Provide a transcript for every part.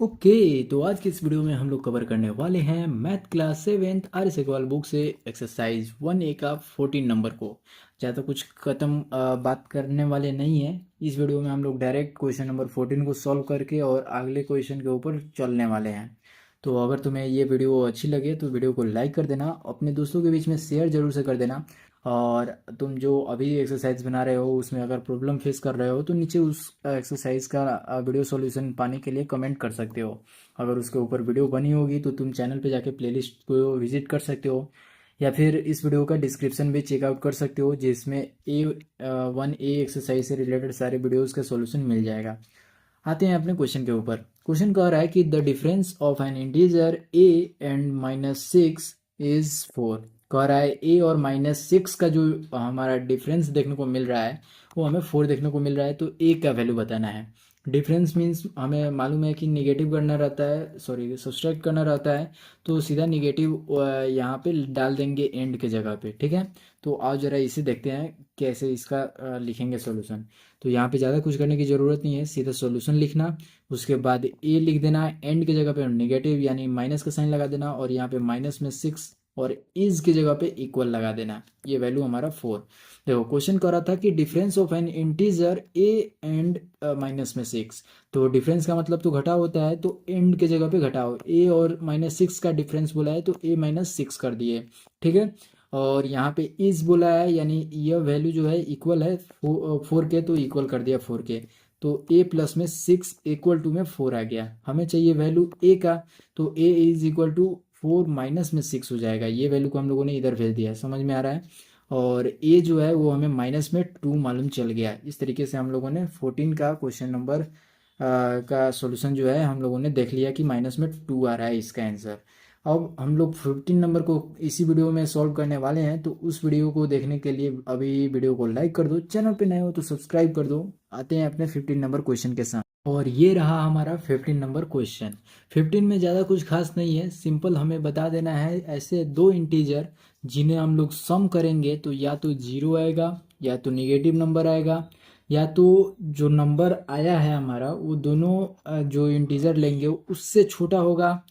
Okay. तो आज की इस वीडियो में हम लोग कवर करने वाले हैं math class seventh R S Agarwal book से एक्सरसाइज 1A का 14 नंबर को। ज़्यादा कुछ खत्म बात करने वाले नहीं है। इस वीडियो में हम लोग डायरेक्ट क्वेश्चन नंबर 14 को सॉल्व करके और अगले क्वेश्चन के ऊपर चलने वाले हैं। तो अगर तुम्हें ये वीडियो अच्छी लगे तो वीडियो को लाइक कर देना, अपने दोस्तों के बीच में शेयर जरूर से कर देना। और तुम जो अभी एक्सरसाइज बना रहे हो उसमें अगर प्रॉब्लम फेस कर रहे हो तो नीचे उस एक्सरसाइज का वीडियो सॉल्यूशन पाने के लिए कमेंट कर सकते हो। अगर उसके ऊपर वीडियो बनी होगी तो तुम चैनल पे जाके प्लेलिस्ट को विजिट कर सकते हो, या फिर इस वीडियो का डिस्क्रिप्शन भी चेकआउट कर सकते हो जिसमें A1A एक्सरसाइज से रिलेटेड सारे वीडियोज़ का सॉल्यूशन मिल जाएगा। आते हैं अपने क्वेश्चन के ऊपर। क्वेश्चन कह रहा है कि the difference of N integer A and -6 is 4। कह रहा है ए और -6 का जो हमारा डिफरेंस देखने को मिल रहा है वो हमें 4 देखने को मिल रहा है, तो ए का वैल्यू बताना है। डिफरेंस मीन्स हमें मालूम है कि निगेटिव करना रहता है, सॉरी सब्सट्रैक्ट करना रहता है, तो सीधा निगेटिव यहाँ पे डाल देंगे एंड के जगह पे। ठीक है, तो आओ जरा इसे देखते हैं कैसे इसका लिखेंगे सॉल्यूशन। तो यहाँ पे ज़्यादा कुछ करने की ज़रूरत नहीं है, सीधा सॉल्यूशन लिखना, उसके बाद ए लिख देना, एंड की जगह पे नेगेटिव यानी माइनस का साइन लगा देना, और यहाँ पे -6 और इज की जगह पे इक्वल लगा देना। ये वैल्यू हमारा 4। देखो क्वेश्चन कर रहा था कि difference of N integer A and -6। तो डिफरेंस का मतलब तो घटाव होता है, तो एंड के जगह पे घटाव, ए और -6 का डिफरेंस बोला है तो A-6 कर दिए। ठीक है, और यहाँ पे इज बोला है यानी यह वैल्यू जो है इक्वल है 4 के, तो इक्वल कर दिया 4 के। तो a प्लस में 6 इक्वल टू में 4 आ गया। हमें चाहिए वैल्यू a का, तो a is equal to 4 minus में 6 हो जाएगा। ये वैल्यू को हम लोगों ने इधर भेज दिया है, समझ में आ रहा है। और a जो है वो हमें -2 मालूम चल गया। इस तरीके से हम लोगों ने 14 का क्वेश्चन नंबर का सॉल्यूशन जो है हम लोगों ने देख लिया कि -2 आ रहा है इसका आंसर। अब हम लोग 15 नंबर को इसी वीडियो में सॉल्व करने वाले हैं, तो उस वीडियो को देखने के लिए अभी वीडियो को लाइक कर दो, चैनल पे नए हो तो सब्सक्राइब कर दो। आते हैं अपने 15 नंबर क्वेश्चन के साथ। और ये रहा हमारा 15 नंबर क्वेश्चन। 15 में ज़्यादा कुछ खास नहीं है, सिंपल हमें बता देना है ऐसे दो इंटीजर जिन्हें हम लोग सम करेंगे तो या तो जीरो आएगा या तो निगेटिव नंबर आएगा, या तो जो नंबर आया है हमारा वो दोनों जो इंटीजर लेंगे उससे छोटा होगा,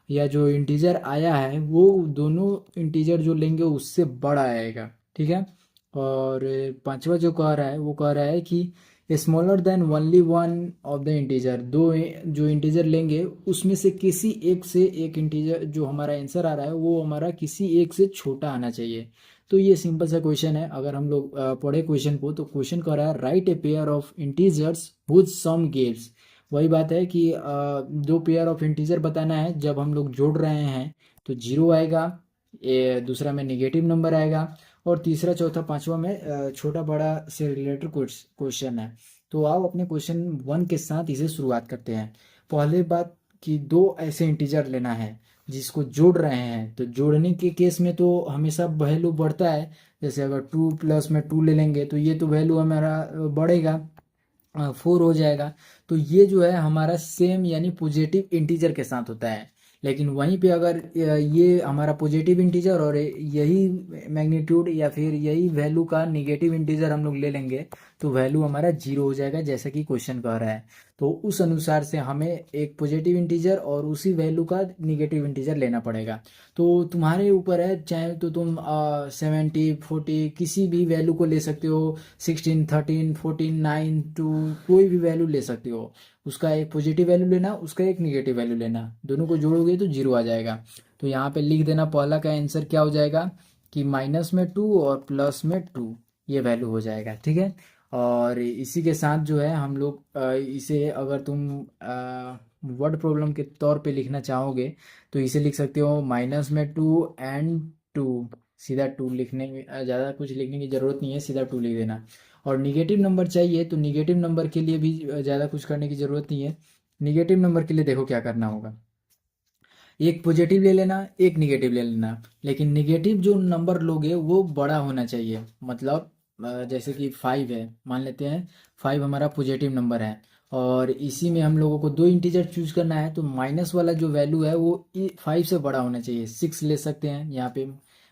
या जो इंटीजर आया है वो दोनों इंटीजर जो लेंगे उससे बड़ा आएगा। ठीक है, और पांचवा जो कह रहा है वो कह रहा है कि smaller than only one of the integer. जो इंटीजर लेंगे उसमें से किसी एक से एक इंटीजर जो हमारा आंसर आ रहा है वो हमारा किसी एक से छोटा आना चाहिए। तो ये सिंपल सा क्वेश्चन है। अगर हम लोग पढ़े क्वेश्चन को, तो क्वेश्चन कह रहा है right a pair of integers whose sum gives. वही बात है कि दो पेयर ऑफ इंटीजर बताना है, जब हम लोग जोड़ रहे हैं तो जीरो आएगा, दूसरा में नेगेटिव नंबर आएगा, और तीसरा चौथा पांचवा में छोटा बड़ा से रिलेटेड क्वेश्चन है। तो आओ अपने क्वेश्चन 1 के साथ इसे शुरुआत करते हैं। पहले बात कि दो ऐसे इंटीजर लेना है जिसको जोड़ रहे हैं, तो जोड़ने के केस में तो हमेशा वैल्यू बढ़ता है। जैसे अगर 2 प्लस में 2 ले लेंगे तो ये तो वैल्यू हमारा बढ़ेगा, 4 हो जाएगा। तो ये जो है हमारा सेम यानी पॉजिटिव इंटीजर के साथ होता है। लेकिन वहीं पे अगर ये हमारा पॉजिटिव इंटीजर और यही मैग्नीट्यूड या फिर यही वैल्यू का निगेटिव इंटीजर हम लोग ले लेंगे तो वैल्यू हमारा जीरो हो जाएगा, जैसा कि क्वेश्चन कह रहा है। तो उस अनुसार से हमें एक पॉजिटिव इंटीजर और उसी वैल्यू का निगेटिव इंटीजर लेना पड़ेगा। तो तुम्हारे ऊपर है, चाहे तो तुम 70 40 किसी भी वैल्यू को ले सकते हो, 16 13 14 9 2 कोई भी वैल्यू ले सकते हो। उसका एक पॉजिटिव वैल्यू लेना, उसका एक निगेटिव वैल्यू लेना, दोनों को जोड़ोगे तो जीरो आ जाएगा। तो यहाँ पे लिख देना पहला का आंसर क्या हो जाएगा कि -2 और +2 ये वैल्यू हो जाएगा। ठीक है, और इसी के साथ जो है हम लोग इसे अगर तुम वर्ड प्रॉब्लम के तौर पे लिखना चाहोगे तो इसे लिख सकते हो -2 सीधा 2 लिखने में ज़्यादा कुछ लिखने की ज़रूरत नहीं है, सीधा 2 लिख देना। और निगेटिव नंबर चाहिए तो निगेटिव नंबर के लिए भी ज़्यादा कुछ करने की ज़रूरत नहीं है। निगेटिव नंबर के लिए देखो क्या करना होगा, एक पॉजिटिव ले लेना एक निगेटिव ले लेना, लेकिन निगेटिव जो नंबर लोगे वो बड़ा होना चाहिए। मतलब जैसे कि 5 है, मान लेते हैं 5 हमारा पॉजिटिव नंबर है, और इसी में हम लोगों को दो इंटीजर चूज करना है, तो माइनस वाला जो वैल्यू है वो 5 से बड़ा होना चाहिए। 6 ले सकते हैं, यहाँ पे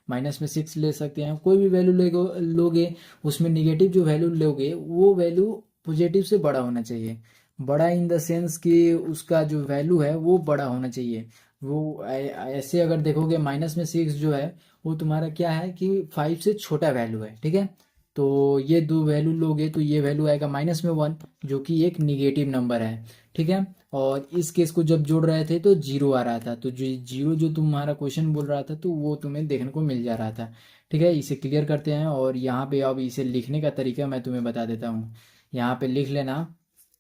माइनस में 6 ले सकते हैं, कोई भी वैल्यू लोगे उसमें निगेटिव जो वैल्यू लोगे वो वैल्यू पॉजिटिव से बड़ा होना चाहिए। बड़ा इन द सेंस कि उसका जो वैल्यू है वो बड़ा होना चाहिए। वो ऐसे अगर देखोगे माइनस में 6 जो है वो तुम्हारा क्या है कि 5 से छोटा वैल्यू है, ठीक है। तो ये दो वैल्यू लोगे तो ये वैल्यू आएगा माइनस में 1, जो कि एक निगेटिव नंबर है, ठीक है। और इस केस को जब जोड़ रहे थे तो जीरो आ रहा था, तो जो जीरो जो तुम्हारा क्वेश्चन बोल रहा था तो वो तुम्हें देखने को मिल जा रहा था, ठीक है। इसे क्लियर करते हैं और यहाँ पे अब इसे लिखने का तरीका मैं तुम्हें बता देता हूँ। यहाँ पे लिख लेना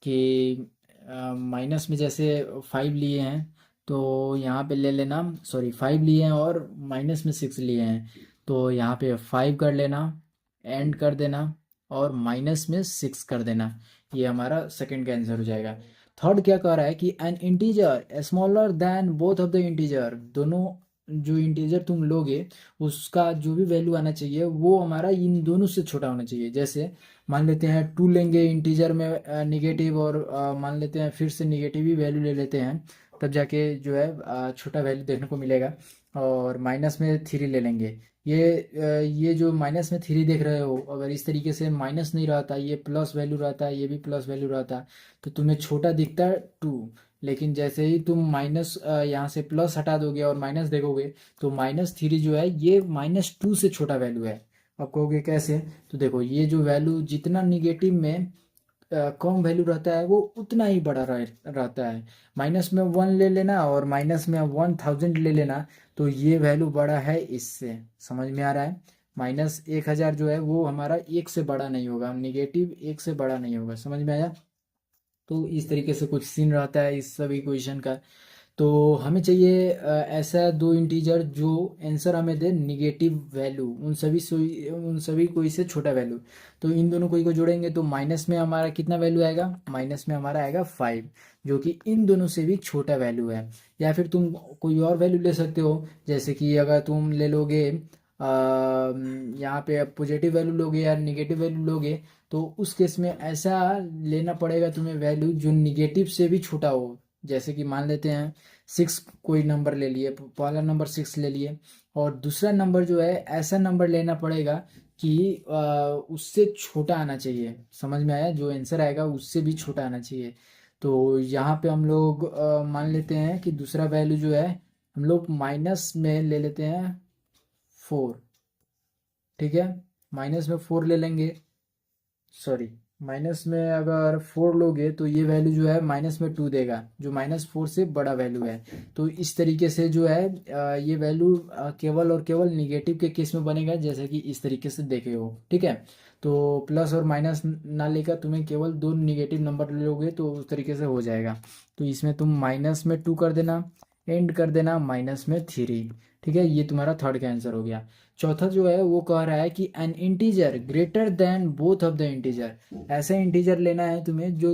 कि माइनस में जैसे 5 लिए हैं तो यहाँ पे ले लेना, सॉरी 5 लिए हैं और माइनस में 6 लिए हैं, तो यहाँ पे 5 कर लेना, एंड कर देना और माइनस में 6 कर देना। ये हमारा सेकंड का आंसर हो जाएगा। थर्ड क्या कह रहा है कि N integer smaller than both of the integer, दोनों जो इंटीजर तुम लोगे उसका जो भी वैल्यू आना चाहिए वो हमारा इन दोनों से छोटा होना चाहिए। जैसे मान लेते हैं 2 लेंगे इंटीजर में निगेटिव, और मान लेते हैं फिर से निगेटिव ही वैल्यू ले लेते हैं, तब जाके जो है छोटा वैल्यू देखने को मिलेगा। और माइनस में 3 ले लेंगे। ये जो माइनस में 3 देख रहे हो, अगर इस तरीके से माइनस नहीं रहता, ये प्लस वैल्यू रहता, ये भी प्लस वैल्यू रहता, तो तुम्हें छोटा दिखता है 2। लेकिन जैसे ही तुम माइनस यहाँ से प्लस हटा दोगे और माइनस देखोगे तो -3 जो है ये -2 से छोटा वैल्यू है। अब कहोगे कैसे, तो देखो ये जो वैल्यू जितना निगेटिव में कम वैल्यू रहता है वो उतना ही बड़ा रहता है। माइनस में 1 ले लेना और माइनस में 1000 ले लेना, तो ये वैल्यू बड़ा है इससे, समझ में आ रहा है। -1000 जो है वो हमारा 1 से बड़ा नहीं होगा, निगेटिव 1 से बड़ा नहीं होगा, समझ में आया। तो इस तरीके से कुछ सीन रहता है इस सब इक्वेशन का। तो हमें चाहिए ऐसा दो इंटीजर जो आंसर हमें दे निगेटिव वैल्यू, उन सभी कोई से छोटा वैल्यू। तो इन दोनों कोई को जोड़ेंगे तो माइनस में हमारा कितना वैल्यू आएगा, माइनस में हमारा आएगा 5, जो कि इन दोनों से भी छोटा वैल्यू है। या फिर तुम कोई और वैल्यू ले सकते हो, जैसे कि अगर तुम ले लोगे यहाँ पे पॉजिटिव वैल्यू लोगे या निगेटिव वैल्यू लोगे, तो उस केस में ऐसा लेना पड़ेगा तुम्हें वैल्यू जो निगेटिव से भी छोटा हो। जैसे कि मान लेते हैं 6 कोई नंबर ले लिए, पहला नंबर 6 ले लिए, और दूसरा नंबर जो है ऐसा नंबर लेना पड़ेगा कि उससे छोटा आना चाहिए, समझ में आया, जो आंसर आएगा उससे भी छोटा आना चाहिए। तो यहाँ पे हम लोग मान लेते हैं कि दूसरा वैल्यू जो है हम लोग माइनस में ले लेते हैं 4, ठीक है। माइनस में 4 ले लेंगे, सॉरी माइनस में अगर 4 लोगे तो ये वैल्यू जो है -2 देगा, जो -4 से बड़ा वैल्यू है। तो इस तरीके से जो है ये वैल्यू केवल और केवल निगेटिव के केस में बनेगा, जैसे कि इस तरीके से देखे हो, ठीक है। तो प्लस और माइनस ना लेकर तुम्हें केवल दो निगेटिव नंबर लोगे तो उस तरीके से हो जाएगा। तो इसमें तुम -2 कर देना, एंड कर देना -3, ठीक है। ये तुम्हारा थर्ड का आंसर हो गया। चौथा जो है वो कह रहा है कि N integer greater than both of the integer, ऐसा इंटीजर लेना है तुम्हें जो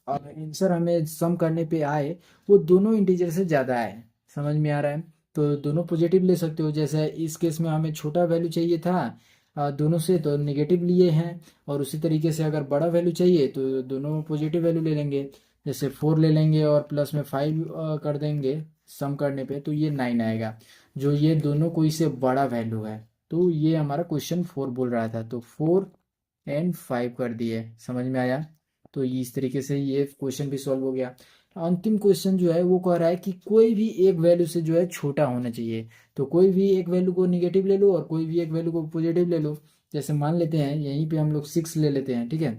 आंसर हमें सम करने पे आए वो दोनों इंटीजर से ज़्यादा आए, समझ में आ रहा है। तो दोनों पॉजिटिव ले सकते हो, जैसे इस केस में हमें छोटा वैल्यू चाहिए था दोनों से, तो निगेटिव लिए हैं। और उसी तरीके से अगर बड़ा वैल्यू चाहिए तो दोनों पॉजिटिव वैल्यू ले लेंगे, जैसे 4 ले लेंगे और प्लस में 5 कर देंगे सम करने पे, तो ये 9 आएगा, जो ये दोनों कोई से बड़ा वैल्यू है। तो ये हमारा क्वेश्चन 4 बोल रहा था, तो 4 एंड 5 कर दिए, समझ में आया। तो इस तरीके से ये क्वेश्चन भी सॉल्व हो गया। अंतिम क्वेश्चन जो है वो कह रहा है कि कोई भी एक वैल्यू से जो है छोटा होना चाहिए। तो कोई भी एक वैल्यू को निगेटिव ले लो और कोई भी एक वैल्यू को पॉजिटिव ले लो। जैसे मान लेते हैं यहीं पे हम लोग 6 ले लेते हैं, ठीक है।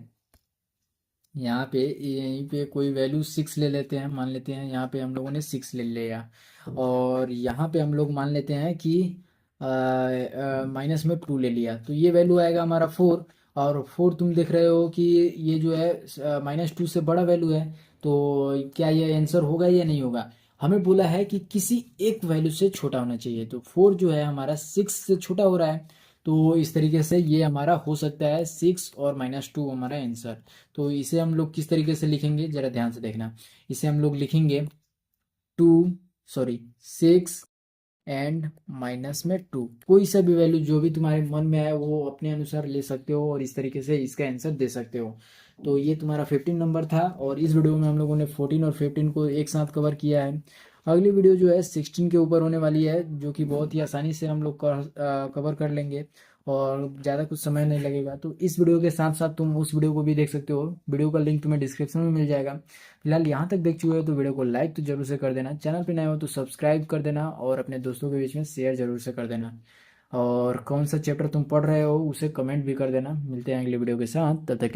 यहाँ पे यहीं पे कोई वैल्यू 6 ले लेते हैं, मान लेते हैं यहाँ पे हम लोगों ने 6 ले लिया। और यहाँ पे हम लोग मान लेते हैं कि माइनस में 2 ले लिया, तो ये वैल्यू आएगा हमारा 4। और 4 तुम देख रहे हो कि ये जो है -2 से बड़ा वैल्यू है, तो क्या ये आंसर होगा या नहीं होगा। हमें बोला है कि किसी एक वैल्यू से छोटा होना चाहिए, तो 4 जो है हमारा 6 से छोटा हो रहा है। तो इस तरीके से ये हमारा हो सकता है 6 और -2 हमारा आंसर। तो इसे हम लोग किस तरीके से लिखेंगे जरा ध्यान से देखना। इसे हम लोग लिखेंगे 6 एंड माइनस में 2, कोई सा भी वैल्यू जो भी तुम्हारे मन में आए वो अपने अनुसार ले सकते हो और इस तरीके से इसका आंसर दे सकते हो। तो ये तुम्हारा 15 नंबर था और इस वीडियो में हम लोगों ने 14 और 15 को एक साथ कवर किया है। अगली वीडियो जो है 16 के ऊपर होने वाली है, जो कि बहुत ही आसानी से हम लोग कवर कर लेंगे। और ज़्यादा कुछ समय नहीं लगेगा। तो इस वीडियो के साथ साथ तुम उस वीडियो को भी देख सकते हो, वीडियो का लिंक तुम्हें डिस्क्रिप्शन में मिल जाएगा। फिलहाल यहाँ तक देख चुके हो तो वीडियो को लाइक तो जरूर से कर देना, चैनल पे नए हो तो सब्सक्राइब कर देना और अपने दोस्तों के बीच में शेयर जरूर से कर देना। और कौन सा चैप्टर तुम पढ़ रहे हो उसे कमेंट भी कर देना। मिलते हैं अगले वीडियो के साथ, तब तक के लिए।